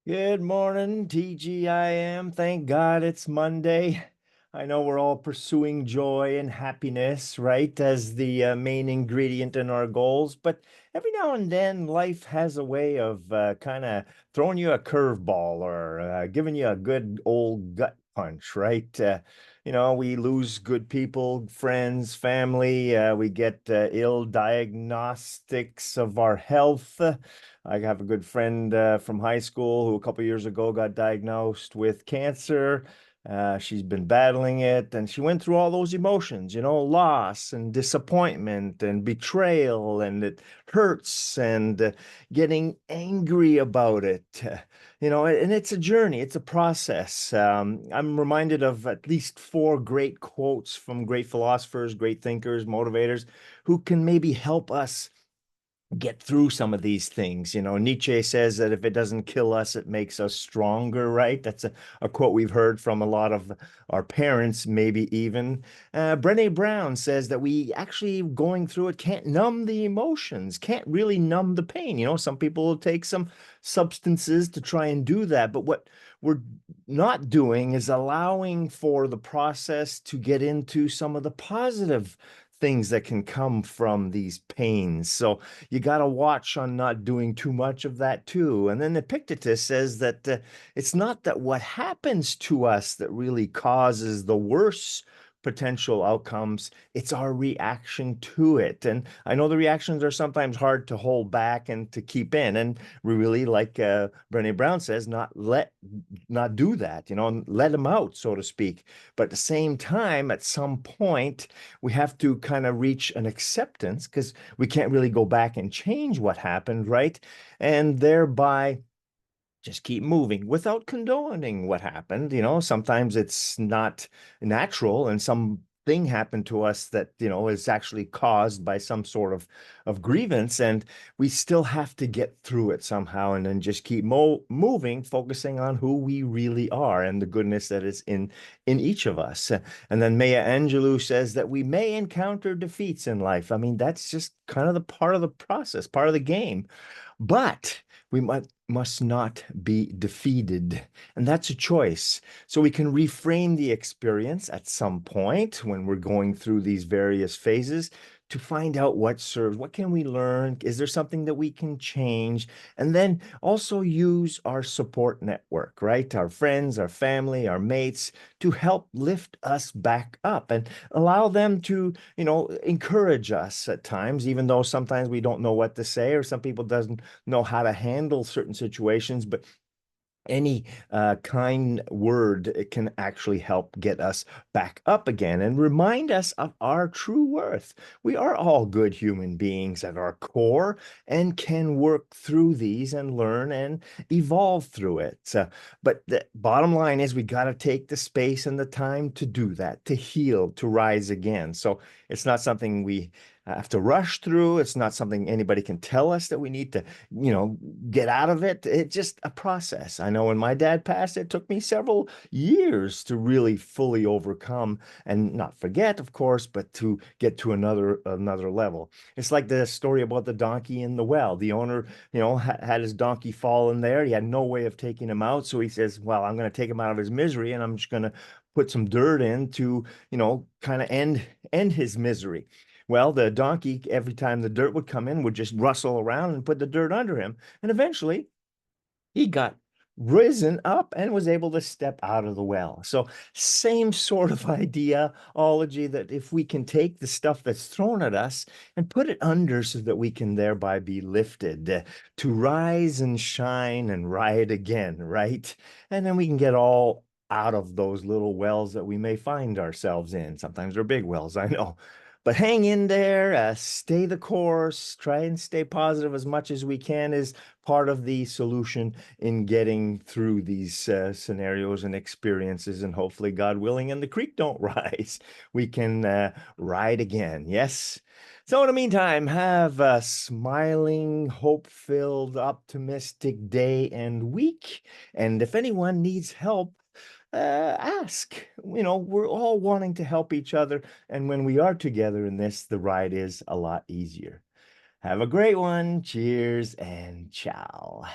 Good morning, TGIM. Thank God it's Monday. I know we're all pursuing joy and happiness, right, as the main ingredient in our goals. But every now and then, life has a way of kind of throwing you a curveball or giving you a good old gut punch, right? We lose good people, friends, family. We get ill diagnostics of our health. I have a good friend from high school who a couple years ago got diagnosed with cancer. She's been battling it, and she went through all those emotions, loss and disappointment and betrayal, and it hurts, and getting angry about it. And it's a journey, it's a process. I'm reminded of at least four great quotes from great philosophers, great thinkers, motivators who can maybe help us get through some of these things. Nietzsche says that if it doesn't kill us, it makes us stronger, right? That's a quote we've heard from a lot of our parents, maybe even. Brené Brown says that we actually going through it can't numb the emotions, can't really numb the pain. Some people will take some substances to try and do that, but what we're not doing is allowing for the process to get into some of the positive things that can come from these pains. So you got to watch on not doing too much of that too. And then Epictetus says that it's not that what happens to us that really causes the worst potential outcomes, it's our reaction to it. And I know the reactions are sometimes hard to hold back and to keep in. And we really, like Brené Brown says, not do that, let them out, so to speak. But at the same time, at some point, we have to kind of reach an acceptance because we can't really go back and change what happened, right? And thereby just keep moving without condoning what happened. Sometimes it's not natural and something happened to us that, is actually caused by some sort of grievance. And we still have to get through it somehow and then just keep moving, focusing on who we really are and the goodness that is in each of us. And then Maya Angelou says that we may encounter defeats in life. I mean, that's just kind of the part of the process, part of the game. But we must not be defeated. And that's a choice. So we can reframe the experience at some point when we're going through these various phases to find out what serves, what can we learn? Is there something that we can change? And then also use our support network, right? Our friends, our family, our mates to help lift us back up and allow them to, encourage us at times, even though sometimes we don't know what to say or some people doesn't know how to handle certain situations, but any kind word it can actually help get us back up again and remind us of our true worth. We are all good human beings at our core and can work through these and learn and evolve through it. But the bottom line is we got to take the space and the time to do that, to heal, to rise again. So it's not something we have to rush through. It's not something anybody can tell us that we need to, get out of it. It's just a process. I know when my dad passed, it took me several years to really fully overcome and not forget, of course, but to get to another level. It's like the story about the donkey in the well. The owner, had his donkey fall in there. He had no way of taking him out. So he says, well, I'm going to take him out of his misery and I'm just going to put some dirt in to, kind of end his misery. Well, the donkey, every time the dirt would come in, would just rustle around and put the dirt under him. And eventually he got risen up and was able to step out of the well. So same sort of ideology that if we can take the stuff that's thrown at us and put it under so that we can thereby be lifted to rise and shine and ride again, right? And then we can get all out of those little wells that we may find ourselves in. Sometimes they're big wells, I know. But hang in there, stay the course, try and stay positive as much as we can is part of the solution in getting through these scenarios and experiences. And hopefully, God willing, and the creek don't rise, we can ride again. Yes. So, in the meantime, have a smiling, hope-filled, optimistic day and week. And if anyone needs help, ask. We're all wanting to help each other. And when we are together in this, the ride is a lot easier. Have a great one. Cheers and ciao.